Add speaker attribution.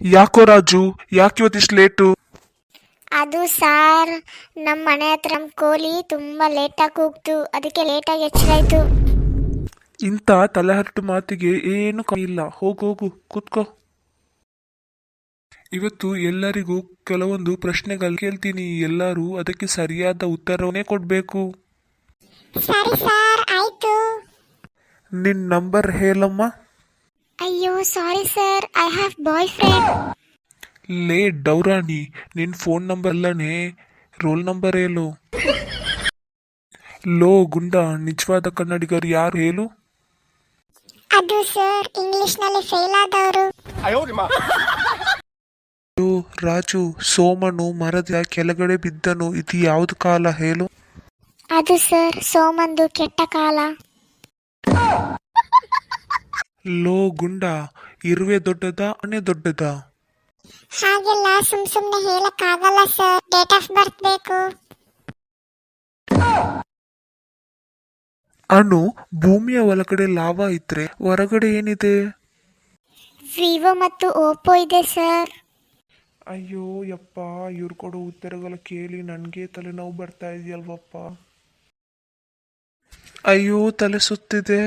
Speaker 1: ಯಾಕೋ ರಾಜು, ಯಾಕೆ ಇವತ್ತಿಷ್ಟು ಲೇಟು?
Speaker 2: ಅದು ಸಾರ್, ನಮ್ಮ ಮನೆ ಹತ್ರ ನಮ್ಮ ಕೋಳಿ ತುಂಬ ಲೇಟಾಗಿ ಕೂಗ್ತು, ಅದಕ್ಕೆ ಲೇಟಾಗಿ ಎಚ್ಚರಾಯ್ತು.
Speaker 1: ಇಂಥ ತಲೆಹರಟು ಮಾತಿಗೆ ಏನು ಕಮ್ಮಿ ಇಲ್ಲ. ಹೋಗು ಹೋಗು, ಕೂತ್ಕೋ. ಇವತ್ತು ಎಲ್ಲರಿಗೂ ಕೆಲವೊಂದು ಪ್ರಶ್ನೆಗಳು ಕೇಳ್ತೀನಿ, ಎಲ್ಲರೂ ಅದಕ್ಕೆ ಸರಿಯಾದ ಉತ್ತರವನ್ನೇ ಕೊಡಬೇಕು.
Speaker 2: ಸರಿ ಸಾರ್, ಆಯ್ತು.
Speaker 1: ನಿನ್ನ ನಂಬರ್ ಹೇಳಮ್ಮ.
Speaker 2: ಅಯ್ಯೋ ಸಾರಿ ಸರ್, ಐ ಹ್ಯಾವ್ ಬಾಯ್ ಫ್ರೆಂಡ್.
Speaker 1: ಲೇ ಡೌರಾಣಿ, ನಿನ್ನ ಫೋನ್ ನಂಬರ್ ಅಲ್ಲನೇ, ರೋಲ್ ನಂಬರ್ ಹೇಳು. ಲೋ ಗುಂಡ, ನಿಜವಾದ ಕನ್ನಡಿಗರು ಯಾರು ಹೇಳು?
Speaker 2: ಅದು ಸರ್, ಇಂಗ್ಲಿಷ್ನಲ್ಲಿ ಫೇಲ್ ಆದವರು.
Speaker 1: ರಾಜು, ಸೋಮನು ಮರದ ಕೆಳಗಡೆ ಬಿದ್ದನು, ಇದು ಯಾವ್ದು ಕಾಲ ಹೇಳು?
Speaker 2: ಅದು ಸರ್, ಸೋಮಂದು ಕೆಟ್ಟ ಕಾಲ.
Speaker 1: ಲೋ ಗುಂಡ, ಇರುವೆ ದೊಡ್ಡದ ಆನೆ ದೊಡ್ಡದ?
Speaker 2: ಹಾಗೆಲ್ಲ ಸುಮ್ನೆ ಹೇಳಕ್ಕಾಗಲ್ಲ ಸರ್, ಡೇಟ್ ಆಫ್ ಬರ್ತ್ ಬೇಕು.
Speaker 1: ಅನು, ಭೂಮಿಯ ಒಳಗಡೆ ಲಾವಾ ಇದ್ರೆ ಹೊರಗಡೆ ಏನಿದೆ?
Speaker 2: ವಿವೋ ಮತ್ತು ಓಪೋ ಇದೆ ಸರ್.
Speaker 1: ಅಯ್ಯೋ ಯಪ್ಪ, ಇವ್ರು ಕೊಡೋ ಉತ್ತರಗಳು ಕೇಳಿ ನನಗೆ ತಲೆನೋವು ಬರ್ತಾ ಇದೆಯಲ್ವಪ್ಪ. ಅಯ್ಯೋ, ತಲೆ ಸುತ್ತಿದೆ.